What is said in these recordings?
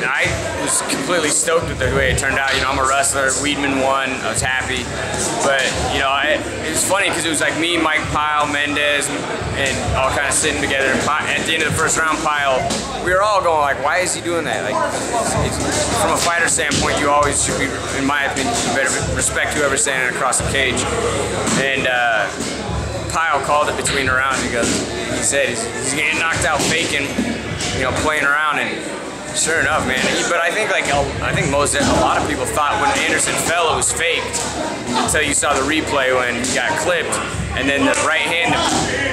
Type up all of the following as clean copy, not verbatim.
I was completely stoked with the way it turned out. You know, I'm a wrestler. Weidman won. I was happy. But, you know, it was funny because it was like me, Mike Pyle, Mendez, and all kind of sitting together. And at the end of the first round, Pyle, we were all going like, why is he doing that? Like, from a fighter standpoint, you always should be, in my opinion, you better respect whoever's standing across the cage. And Pyle called it between the rounds. He said he's getting knocked out faking, you know, playing around, and sure enough, man. But I think a lot of people thought when Anderson fell it was faked until you saw the replay when he got clipped, and then the right hand,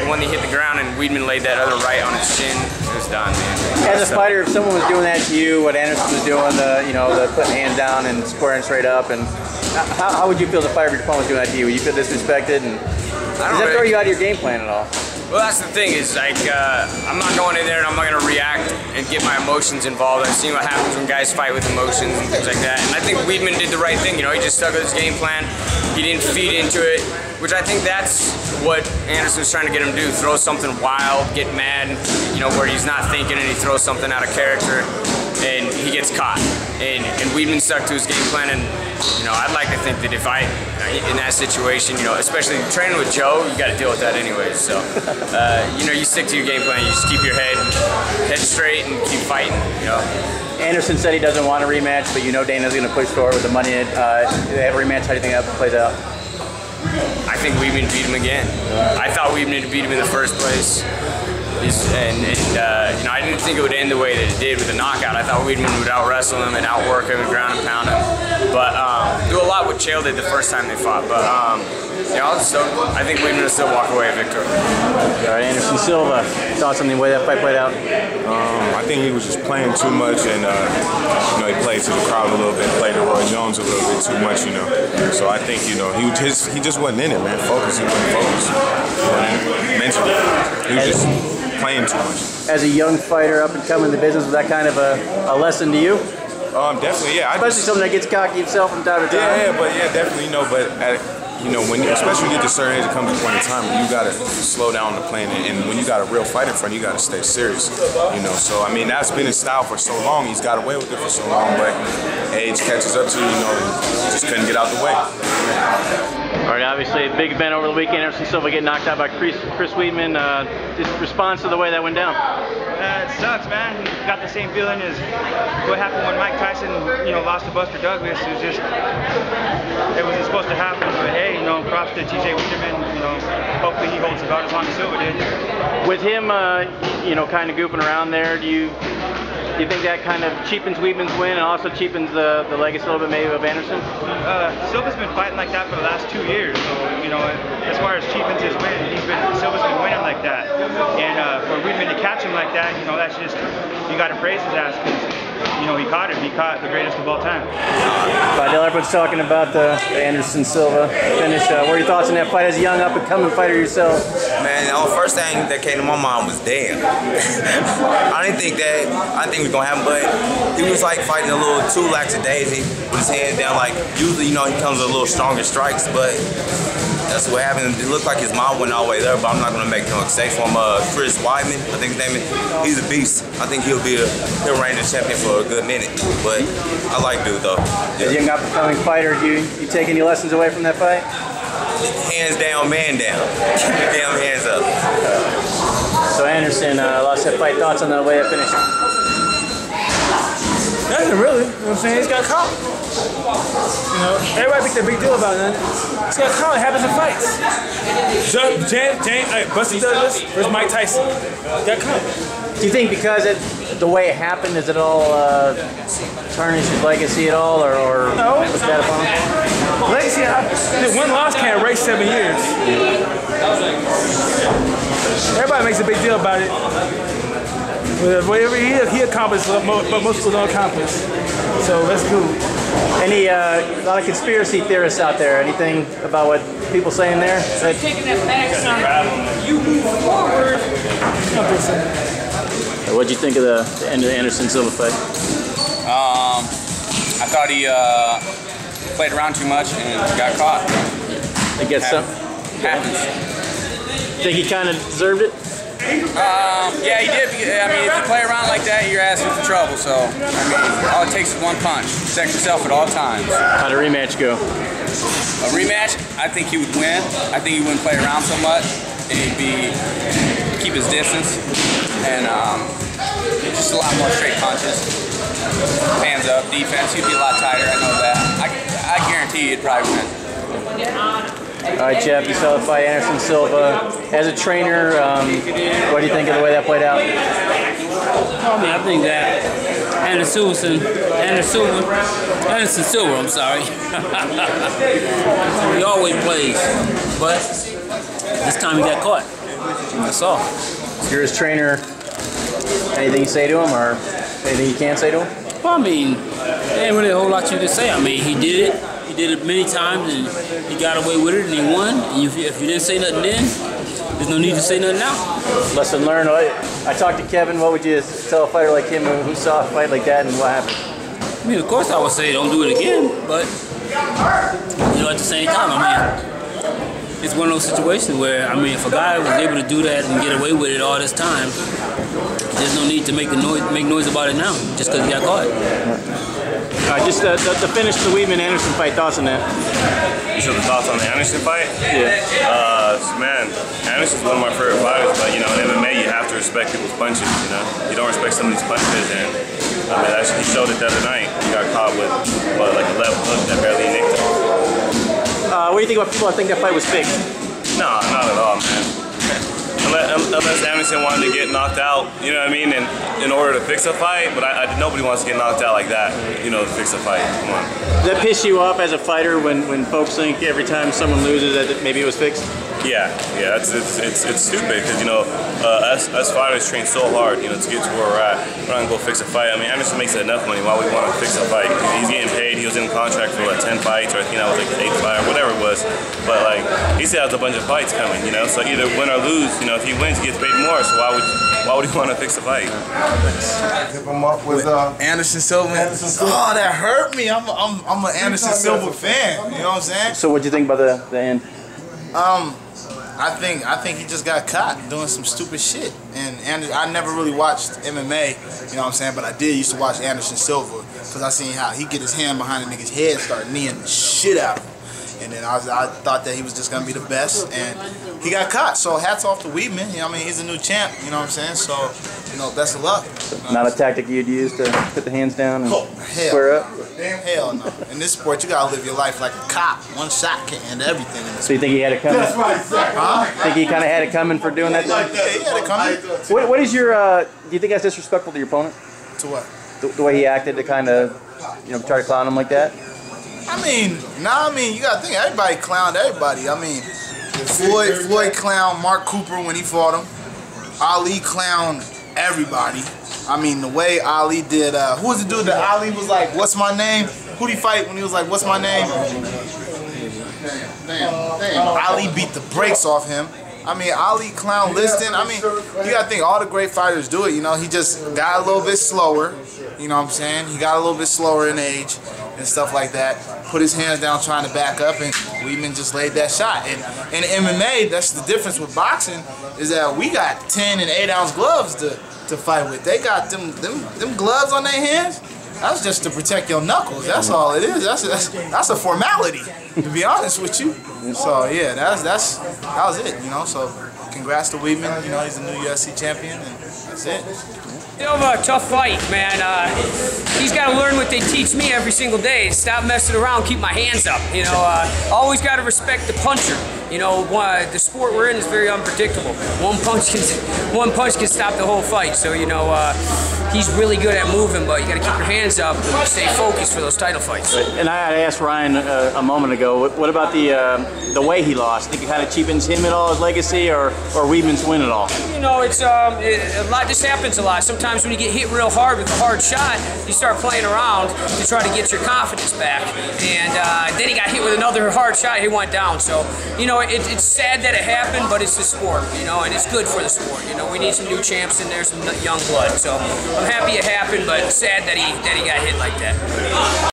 when he hit the ground and Weidman laid that other right on his chin, it was done, man. As a fighter, if someone was doing that to you, what Anderson was doing, the putting hands down and squaring straight up, and how would you feel as a fighter if your opponent was doing that to you? Would you feel disrespected? And does that throw you out of your game plan at all? Well, that's the thing is, like, I'm not going in there and I'm not going to react and get my emotions involved. I've seen what happens when guys fight with emotions and things like that. And I think Weidman did the right thing. You know, he just stuck with his game plan. He didn't feed into it, which I think that's what Anderson was trying to get him to do. Throw something wild, get mad, you know, where he's not thinking and he throws something out of character and he gets caught. And Weidman stuck to his game plan, and, you know, I'd like to think that if in that situation, you know, especially training with Joe, you got to deal with that anyways. So, you know, you stick to your game plan. You just keep your head straight and keep fighting, you know. Anderson said he doesn't want a rematch, but you know Dana's going to push forward with the money in it. Do they have a rematch? How do you think that plays out? I think Weidman beat him again. I thought Weidman beat him in the first place. And you know, I didn't think it would end the way that it did with the knockout. I thought Weidman would out-wrestle him and outwork him and ground and pound him. But do a lot what Chael did the first time they fought. But you know, I think Weidman will still walk away a victor. All right, Anderson Silva, thoughts on the way that fight played out? I think he was just playing too much, and you know, he played to the crowd a little bit, played to Roy Jones a little bit too much, you know. So I think, you know, he just wasn't in it, man. He wasn't focused. Mentally, he was just playing too much. As a young fighter up and coming in the business, was that kind of a lesson to you? Definitely, yeah. Especially someone that gets cocky himself from time to time. Yeah, definitely, you know, you know, especially when you get to a certain age, it comes to a point in time where you gotta slow down the playing, and when you got a real fight in front, you gotta stay serious, you know. So I mean, that's been his style for so long. He's got away with it for so long, but age catches up to you, you know. Just couldn't get out the way. All right, obviously a big event over the weekend. Anderson Silva getting knocked out by Chris Weidman. Just response to the way that went down. It sucks, man. Got the same feeling as what happened when Mike Tyson, you know, lost to Buster Douglas. It was just, it wasn't supposed to happen. But hey, you know, props to TJ Weidman. You know, hopefully he holds about as long as Silva did. With him, you know, kind of goofing around there, do you think that kind of cheapens Weidman's win and also cheapens the legacy a little bit maybe of Anderson? Silva's been fighting like that for the last 2 years. So, you know, as far as cheapens his win, Silva's been winning like that. And for Weidman to catch him like that, you know, that's just, you got to praise his ass because, you know, he caught him. He caught the greatest of all time. Vidal, everyone's talking about the Anderson Silva finish. What are your thoughts on that fight as a young up-and-coming fighter yourself? Man, the first thing that came to my mind was damn. I didn't think it was gonna happen, but he was like fighting a little too lackadaisy with his hands down. Like usually, you know, he comes with a little stronger strikes, but that's what happened. It looked like his mom went all the way there, but I'm not gonna make no mistake for him. Chris Weidman, I think his name is. He's a beast. I think he'll reign the champion for a good minute. But I like dude though. Yeah. As a young up-and-coming fighter, do you take any lessons away from that fight? Hands down, man down. Damn hands up. So Anderson lost that fight. Thoughts on the way it finished? Nothing really. You know what I'm saying? He's got caught. You know, everybody makes a big deal about it. He's got caught. It happens in fights. Buster Douglas versus Mike Tyson. Got caught. Do you think because the way it happened, is it all tarnish his legacy at all, or no? What's that upon him? Legacy, one loss can't erase 7 years. Everybody makes a big deal about it. Whatever he accomplished, but most people don't accomplish. So that's cool. Any a lot of conspiracy theorists out there. Anything about what people saying there? Taking that back, son. You move forward. What'd you think of the end of the Anderson Silva fight? I thought he played around too much and got caught. I guess so. Happens. Think he kind of deserved it? Yeah, he did. I mean, if you play around like that, you're asking for trouble. So, I mean, all it takes is one punch. Protect yourself at all times. How'd a rematch go? A rematch, I think he would win. I think he wouldn't play around so much, and he'd keep his distance, and just a lot more straight punches. Hands up, defense. He'd be a lot tighter. I know that. I guarantee you'd probably win. All right, Jeff, you saw the fight, Anderson Silva. As a trainer, what do you think of the way that played out? I mean, I think that Anderson Silva, I'm sorry. He always plays, but this time he got caught. That's all. You're his trainer. Anything you say to him, or anything you can't say to him? Well, I mean, there ain't really a whole lot you can say. I mean, he did it. He did it many times, and he got away with it, and he won. And if you didn't say nothing then, there's no need to say nothing now. Lesson learned. I talked to Kevin. What would you tell a fighter like him who saw a fight like that, and what happened? I mean, of course I would say don't do it again, but you know, at the same time, I mean, it's one of those situations where, I mean, if a guy was able to do that and get away with it all this time, there's no need to make noise about it now, just because he got caught. Just to finish the Weidman-Anderson fight, thoughts on that? You said the thoughts on the Anderson fight? Yeah. Man, Anderson's one of my favorite fighters, but you know, in MMA you have to respect people's punches, you know? You don't respect somebody's punches, and I mean, he showed it the other night. He got caught with, what, like a left hook that barely nicked him. What do you think about people that think that fight was fixed? No, not at all, man. Unless Anderson wanted to get knocked out, you know what I mean, in order to fix a fight, but nobody wants to get knocked out like that, you know, to fix a fight. Come on. Does that piss you off as a fighter when folks think every time someone loses that maybe it was fixed? Yeah, it's stupid because, you know, us fighters train so hard, you know, to get to where we're at. We're not gonna go fix a fight. I mean, Anderson makes enough money. Why would we want to fix a fight? He's getting paid. He was in contract for like 10 fights, or I think that was like 8 fights, whatever it was. But like, he still has a bunch of fights coming, you know. So either win or lose, you know, if he wins, he gets paid more. So why would he want to fix a fight? Hip him up with Anderson Silva. Oh, that hurt me. I'm an Anderson Silva fan. You know what I'm saying? So what'd you think about the end? I think he just got caught doing some stupid shit. And I never really watched MMA, you know what I'm saying, but I used to watch Anderson Silva because I seen how he get his hand behind a nigga's head, start kneeing the shit out of him. And then I thought that he was just gonna be the best, and he got caught. So hats off to Weidman. You know what I mean? He's a new champ. You know what I'm saying? So, you know, best of luck. Not a tactic you'd use to put the hands down and square up? Hell no. In this sport, you gotta live your life like a cop. One shot can end everything. In this So you think he had it coming? That's right, huh? Think he kind of had it coming for doing that? Yeah, he had it coming. What is your? Do you think that's disrespectful to your opponent? To what? The way he acted to kind of, you know, try to clown him like that? I mean, you gotta think, everybody clowned everybody. I mean, Floyd clowned Mark Cooper when he fought him. Ali clowned everybody. I mean, the way Ali did, who was the dude that Ali was like, what's my name? Who'd he fight when he was like, what's my name? Damn. Ali beat the brakes off him. I mean, Ali clown Liston. I mean, you gotta think all the great fighters do it, you know. He just got a little bit slower, you know what I'm saying? He got a little bit slower in age and stuff like that. Put his hands down trying to back up, and Weidman just laid that shot. And in MMA, that's the difference with boxing, is that we got 10 and 8-ounce gloves to fight with. They got them gloves on their hands. That's just to protect your knuckles. That's all it is. That's a formality, to be honest with you. So yeah, that was it. You know. So congrats to Weidman. You know, he's the new UFC champion, and that's it. A tough fight, man. He's got to learn what they teach me every single day. Stop messing around, keep my hands up. You know, always got to respect the puncher. You know, the sport we're in is very unpredictable. One punch can stop the whole fight. So you know, he's really good at moving, but you got to keep your hands up and stay focused for those title fights. And I asked Ryan a moment ago, what about the way he lost? Think it kind of cheapens him at all, his legacy, or Weidman's win at all? You know, it's a lot. This happens a lot. Sometimes when you get hit real hard with a hard shot, you start playing around to try to get your confidence back. And then he got hit with another hard shot. He went down. So you know, it's sad that it happened, but it's the sport. You know, and it's good for the sport. You know, we need some new champs in there, some young blood. So I'm happy it happened, but sad that he got hit like that.